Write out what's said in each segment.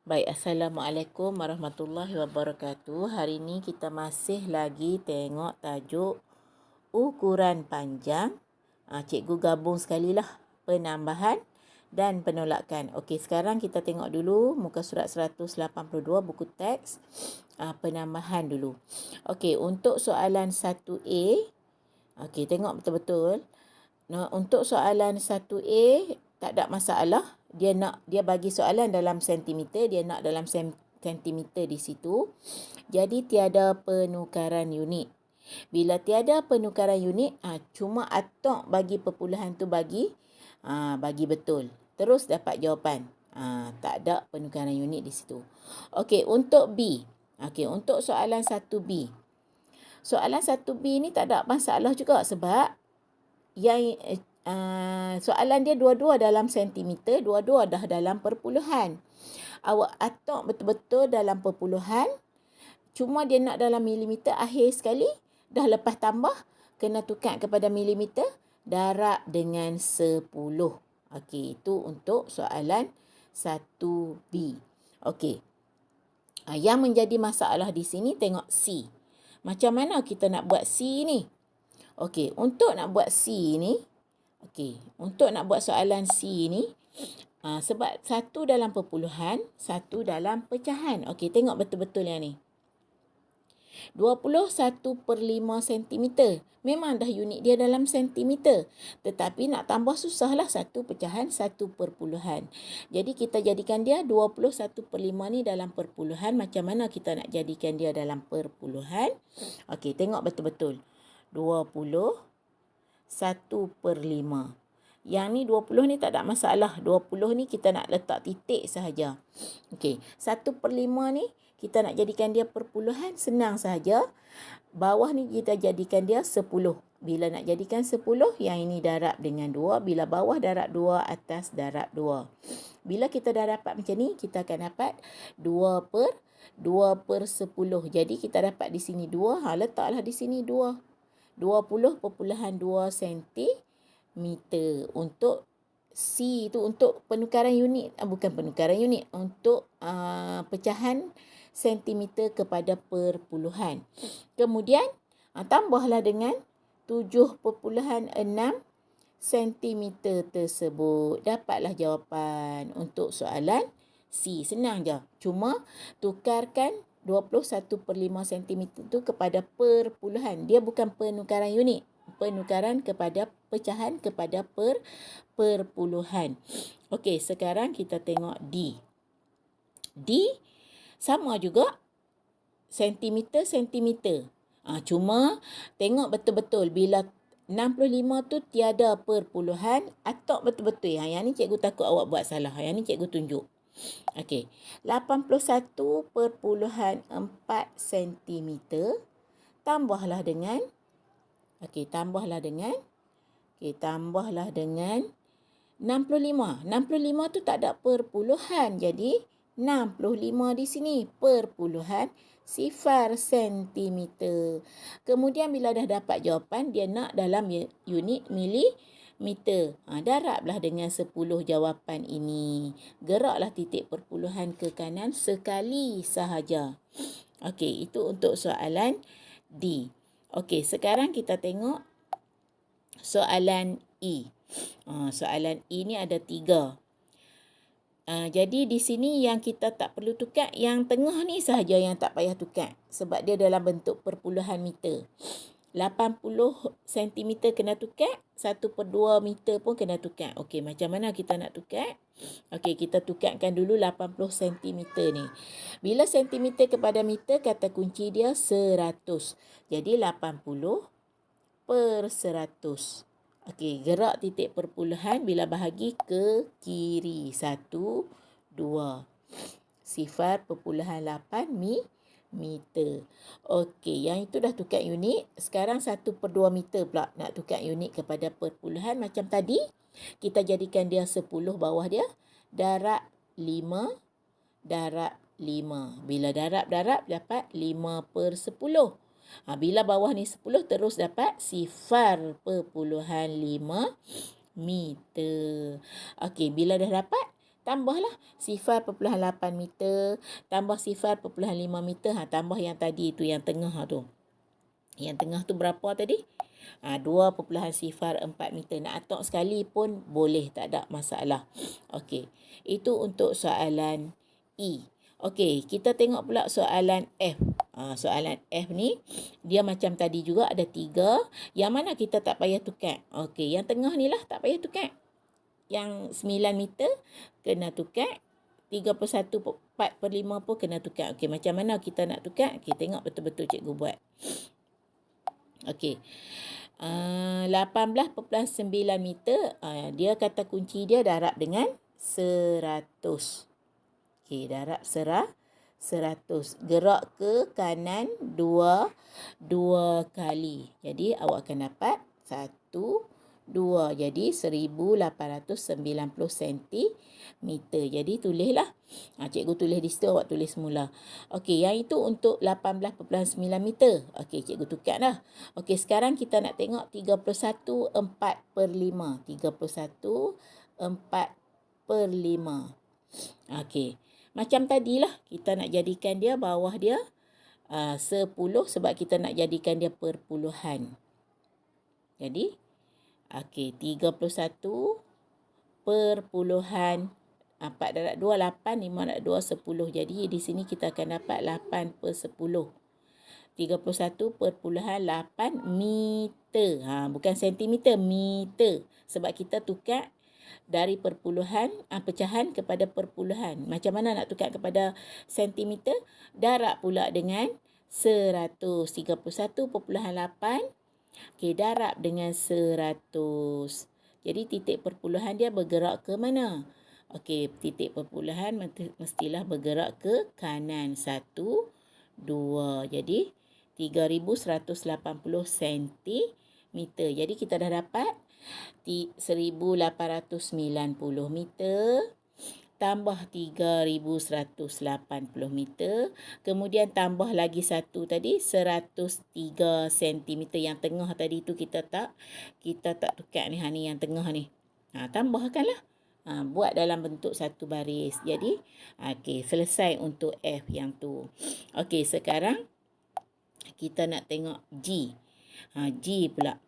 Baik, Assalamualaikum warahmatullahi wabarakatuh. Hari ini kita masih lagi tengok tajuk ukuran panjang. Cikgu gabung sekali lah penambahan dan penolakan. Okey, sekarang kita tengok dulu muka surat 182 buku teks. Penambahan dulu. Okey, untuk soalan 1A. Okey, tengok betul-betul. Nah, untuk soalan 1A tak ada masalah. Dia bagi soalan dalam sentimeter, dia nak dalam sentimeter di situ. Jadi tiada penukaran unit. Bila tiada penukaran unit, cuma atok bagi perpuluhan tu bagi betul. Terus dapat jawapan. Tak ada penukaran unit di situ. Okey, untuk B. Okey, untuk soalan 1B. Soalan 1B ni tak ada masalah juga sebab yang soalan dia dua-dua dalam sentimeter, dua-dua dah dalam perpuluhan. Awak atok betul-betul dalam perpuluhan, cuma dia nak dalam milimeter akhir sekali, dah lepas tambah, kena tukar kepada milimeter, darab dengan 10. Okey, itu untuk soalan 1B. Okey. Yang menjadi masalah di sini tengok C. Macam mana kita nak buat C ni? Okey, untuk nak buat C ni, untuk nak buat soalan C ni, sebab satu dalam perpuluhan, satu dalam pecahan. Okey, tengok betul-betul yang ni. 21/5 cm. Memang dah unit dia dalam sentimeter. Tetapi nak tambah susahlah, satu pecahan, satu perpuluhan. Jadi kita jadikan dia 21/5 ni dalam perpuluhan. Macam mana kita nak jadikan dia dalam perpuluhan? Okey, tengok betul-betul. 21/5. Yang ni 20 ni tak ada masalah. 20 ni kita nak letak titik sahaja. Okey, 1/5 ni kita nak jadikan dia perpuluhan, senang sahaja. Bawah ni kita jadikan dia 10. Bila nak jadikan 10, yang ini darab dengan 2. Bila bawah darab 2, atas darab 2. Bila kita dah dapat macam ni, kita akan dapat 2/10. Jadi kita dapat di sini 2. Letaklah di sini 2. 20.2 cm untuk C itu, untuk penukaran unit, bukan penukaran unit, untuk pecahan sentimeter kepada perpuluhan. Kemudian tambahlah dengan 7.6 sentimeter tersebut. Dapatlah jawapan untuk soalan C. Senang je. Cuma tukarkan 21/5 cm itu kepada perpuluhan. Dia bukan penukaran unit. Penukaran kepada pecahan kepada perpuluhan. Okey, sekarang kita tengok D. D sama juga sentimeter. Cuma tengok betul-betul bila 65 tu tiada perpuluhan, atok betul-betul. Yang ni cikgu takut awak buat salah. Yang ni cikgu tunjuk. Okey, 81.4 cm tambahlah dengan tambahlah dengan 65. 65 tu tak ada perpuluhan. Jadi 65 di sini perpuluhan 0 cm. Kemudian bila dah dapat jawapan, dia nak dalam unit milimeter. Darablah dengan 10 jawapan ini. Geraklah titik perpuluhan ke kanan sekali sahaja. Okey, itu untuk soalan D. Okey, sekarang kita tengok soalan E. Soalan E ni ada 3. Jadi di sini yang kita tak perlu tukar, yang tengah ni sahaja yang tak payah tukar. Sebab dia dalam bentuk perpuluhan meter. 80 cm kena tukar, 1/2 meter pun kena tukar. Okey, macam mana kita nak tukar? Okey, kita tukarkan dulu 80 cm ni. Bila sentimeter kepada meter, kata kunci dia 100. Jadi 80/100. Okey, gerak titik perpuluhan bila bahagi ke kiri. 1, 2. 0.8 meter. Okey, yang itu dah tukar unit. Sekarang 1/2 meter pula nak tukar unit kepada perpuluhan. Macam tadi, kita jadikan dia 10 bawah dia. Darab 5. Darab 5. Bila darab dapat 5/10. Bila bawah ni 10, terus dapat 0.5 meter. Okey, bila dah dapat, tambahlah 0.8 meter, tambah 0.5 meter, tambah yang tadi tu, yang tengah tu. Yang tengah tu berapa tadi? 2.04 meter. Nak atok sekali pun boleh, tak ada masalah. Okey, itu untuk soalan E. Okey, kita tengok pula soalan F. Soalan F ni, dia macam tadi juga, ada 3. Yang mana kita tak payah tukar. Okey, yang tengah ni lah tak payah tukar. Yang 9 meter kena tukar. 31/4/5 pun kena tukar. Okey, macam mana kita nak tukar? Okey, tengok betul-betul cikgu buat. Okey. 18.9 meter, dia kata kunci dia darab dengan 100. Okey, darab 100. Gerak ke kanan 2 kali. Jadi awak akan dapat 1, 2. Jadi 1890 cm. Jadi tulislah. Cikgu tulis di situ, awak tulis semula. Okey, yang itu untuk 18.9 meter. Okey, cikgu tukar dah. Okey, sekarang kita nak tengok 31/4/5. 31/4/5. Okey, macam tadilah, kita nak jadikan dia bawah dia 10 sebab kita nak jadikan dia perpuluhan. Jadi, okey, 31/4/2, 8 5 2, 10. Jadi, di sini kita akan dapat 8/10. 31/8 meter. Bukan sentimeter, meter. Sebab kita tukar dari perpuluhan, pecahan kepada perpuluhan. Macam mana nak tukar kepada sentimeter? Darab pula dengan 100. 31/8. Okey, darab dengan 100. Jadi titik perpuluhan dia bergerak ke mana? Okey, titik perpuluhan mestilah bergerak ke kanan. 1, 2. Jadi 3180 cm. Jadi kita dah dapat 1890 meter tambah 3180 meter. Kemudian tambah lagi satu tadi, 103 cm. Yang tengah tadi tu kita tak tukar ni. Ni yang tengah ni. Tambahkanlah. Buat dalam bentuk satu baris. Jadi, okey, selesai untuk F yang tu. Okey, sekarang kita nak tengok G. G pula.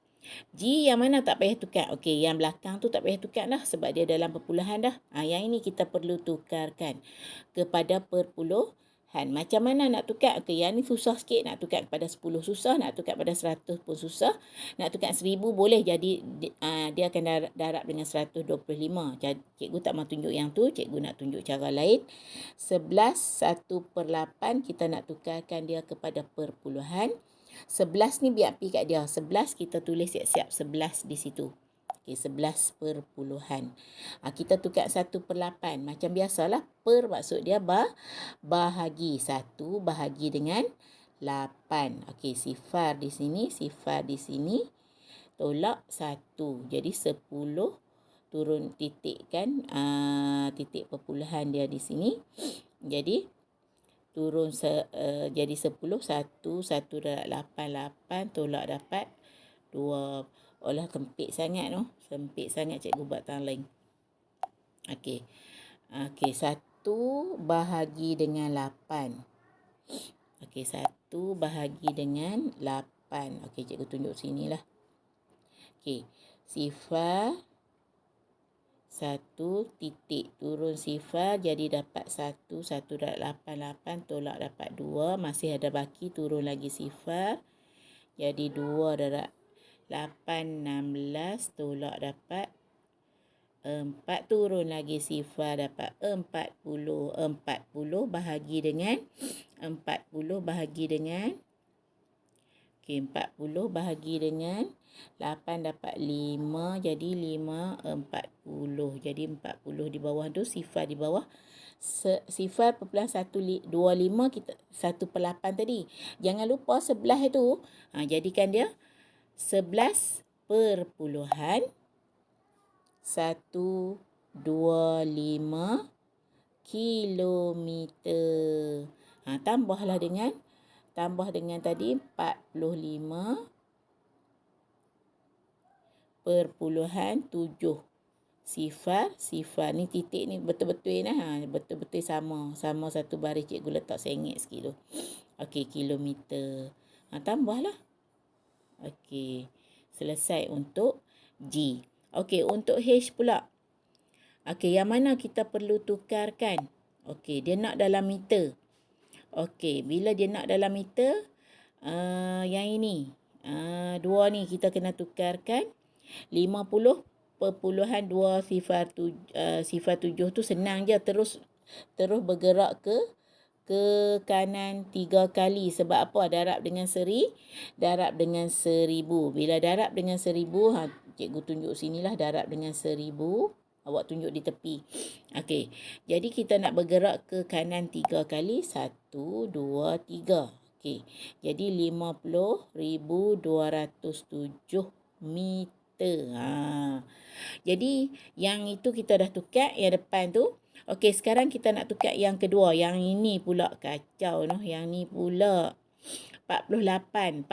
G yang mana tak payah tukar? Okey, yang belakang tu tak payah tukar dah sebab dia dalam perpuluhan dah. Yang ini kita perlu tukarkan kepada perpuluhan. Macam mana nak tukar? Okey, yang ni susah sikit. Nak tukar kepada 10 susah, nak tukar kepada 100 pun susah. Nak tukar 1000 boleh, jadi dia akan darab dengan 125. Jadi, cikgu tak mahu tunjuk yang tu, cikgu nak tunjuk cara lain. 11 1/8 kita nak tukarkan dia kepada perpuluhan. 11 ni biar pi kat dia. 11 kita tulis siap-siap 11 di situ. Okey, 11 perpuluhan. Kita tukar 1/8. Macam biasalah, per maksud dia bahagi. 1 bahagi dengan 8. Okey, sifar di sini, sifar di sini. Tolak 1. Jadi 10 turun titik kan. Titik perpuluhan dia di sini. Jadi turun jadi 10, 1 darab 8 tolak dapat 2. Olah, sempit sangat tu. Sempit sangat, cikgu buat tang lain. Okey. Okey, 1 bahagi dengan 8. Okey, 1 bahagi dengan 8. Okey, cikgu tunjuk sinilah. Okey, sifar 1 titik turun sifar, jadi dapat 1 darab 8 tolak dapat 2. Masih ada baki, turun lagi sifar. Jadi 2 darab 8 16 tolak dapat 4, turun lagi sifar dapat 40. 40 bahagi dengan 40 bahagi dengan 40 bahagi dengan 8 dapat 5. Jadi 5 40. Jadi 40 di bawah tu, sifar di bawah. Sifar perpuluhan 125 kita 1/8 tadi. Jangan lupa sebelah itu. Jadikan dia 11 perpuluhan 125 kilometer. Tambah dengan tadi 45 perpuluhan 7 sifar. Ni titik ni betul-betul nah. Betul-betul sama. Sama satu baris cikgu letak sengit sekilo. Okey, kilometer. Tambahlah. Okey. Selesai untuk G. Okey, untuk H pula. Okey, yang mana kita perlu tukarkan? Okey, dia nak dalam meter. Okey, bila dia nak dalam meter, yang ini. Dua ni kita kena tukarkan. 50.207 tu senang je, terus bergerak ke kanan 3 kali. Sebab apa? Darab dengan 1000. Bila darab dengan 1000, cikgu tunjuk sinilah darab dengan 1000. Awak tunjuk di tepi. Okey. Jadi kita nak bergerak ke kanan 3 kali. 1, 2, 3. Okey. Jadi 50.207 meter. Jadi yang itu kita dah tukar, yang depan tu. Okey, sekarang kita nak tukar yang kedua. Yang ini pula kacau noh. Yang ni pula 48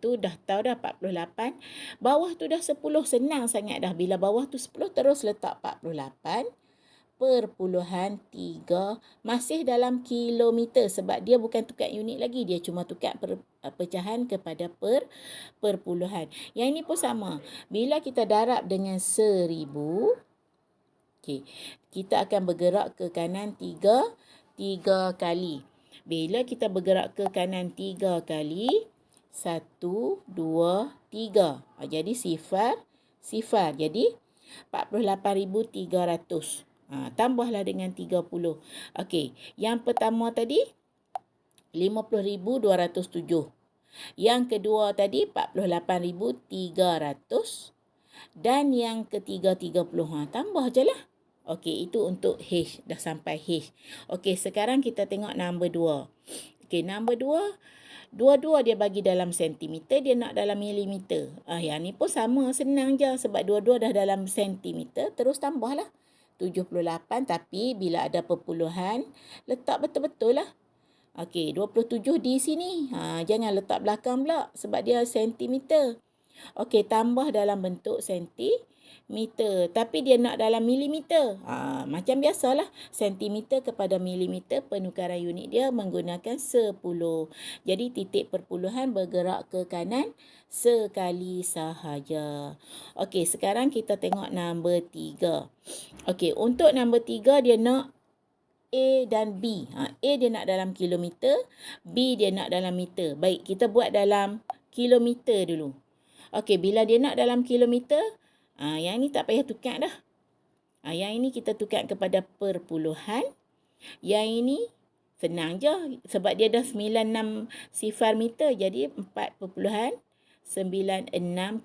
tu dah tahu dah 48. Bawah tu dah 10, senang sangat dah. Bila bawah tu 10 terus letak 48.3, masih dalam kilometer sebab dia bukan tukar unit lagi, dia cuma tukar pecahan kepada perpuluhan. Yang ini pun sama. Bila kita darab dengan 1000, okey, kita akan bergerak ke kanan 3 kali. Bila kita bergerak ke kanan 3 kali, 1, 2, 3. Jadi sifar. Jadi 48.300. Tambahlah dengan 30. Okey, yang pertama tadi 50.207. Yang kedua tadi 48.300. Dan yang ketiga 30. Tambah je lah. Okey, itu untuk H. Dah sampai H. Okey, sekarang kita tengok nombor 2. Okey, nombor 2. Dua-dua dia bagi dalam sentimeter, dia nak dalam milimeter. Yang ni pun sama, senang je. Sebab dua-dua dah dalam sentimeter, terus tambahlah. 78, tapi bila ada perpuluhan, letak betul-betul lah. Okey, 27 di sini. Jangan letak belakang pula, sebab dia sentimeter. Okey, tambah dalam bentuk sentimeter. Tapi dia nak dalam milimeter. Macam biasalah. Sentimeter kepada milimeter, penukaran unit dia menggunakan 10. Jadi titik perpuluhan bergerak ke kanan sekali sahaja. Okey, sekarang kita tengok nombor 3. Okey, untuk nombor 3 dia nak A dan B. A dia nak dalam kilometer, B dia nak dalam meter. Baik, kita buat dalam kilometer dulu. Okey, bila dia nak dalam kilometer, yang ini tak payah tukar dah. Yang ini kita tukar kepada perpuluhan. Yang ini senang je sebab dia dah 96 sifar meter. Jadi 4.96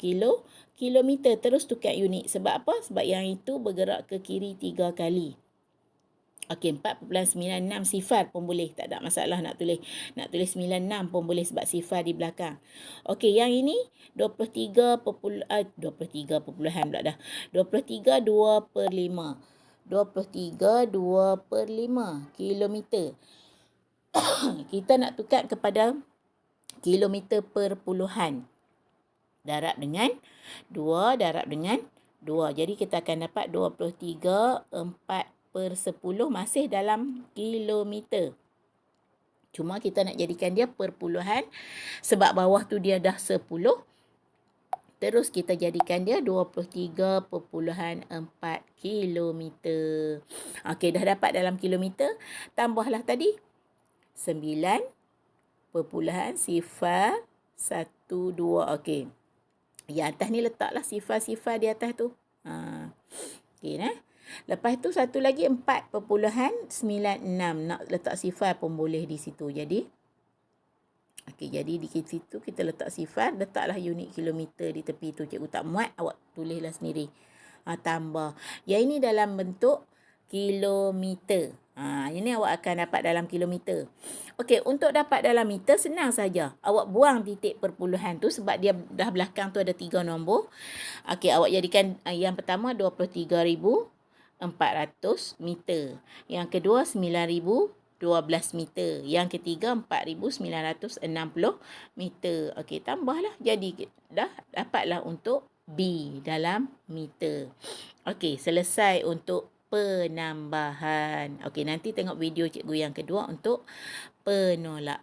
kilometer. Terus tukar unit. Sebab apa? Sebab yang itu bergerak ke kiri 3 kali. Okey, 4.96 sifar pun boleh. Tak ada masalah nak tulis 96 pun boleh sebab sifar di belakang. Okey, yang ini 23 pula dah. 23 2/5. 23 2/5 kilometer. Kita nak tukar kepada kilometer perpuluhan. Darab dengan 2, darab dengan 2. Jadi kita akan dapat 23 4/10 masih dalam kilometer. Cuma kita nak jadikan dia perpuluhan sebab bawah tu dia dah 10. Terus kita jadikan dia 23.4 kilometer. Okey, dah dapat dalam kilometer. Tambahlah tadi 9.012. Okey. Yang atas ni letaklah sifar-sifar di atas tu. Okey, nah. Lepas tu satu lagi 4.96. Nak letak sifar pun boleh di situ. Jadi jadi di situ kita letak sifar. Letaklah unit kilometer di tepi tu. Cikgu tak muat, awak tulislah sendiri. Tambah. Yang ini dalam bentuk kilometer. Ini awak akan dapat dalam kilometer. Okey, untuk dapat dalam meter senang saja. Awak buang titik perpuluhan tu sebab dia dah belakang tu ada 3 nombor. Okey, awak jadikan yang pertama 23.400 meter. Yang kedua 9.012 meter. Yang ketiga 4.960 meter. Okey, tambahlah. Jadi dah dapatlah untuk B dalam meter. Okey, selesai untuk penambahan. Okey, nanti tengok video cikgu yang kedua untuk penolak.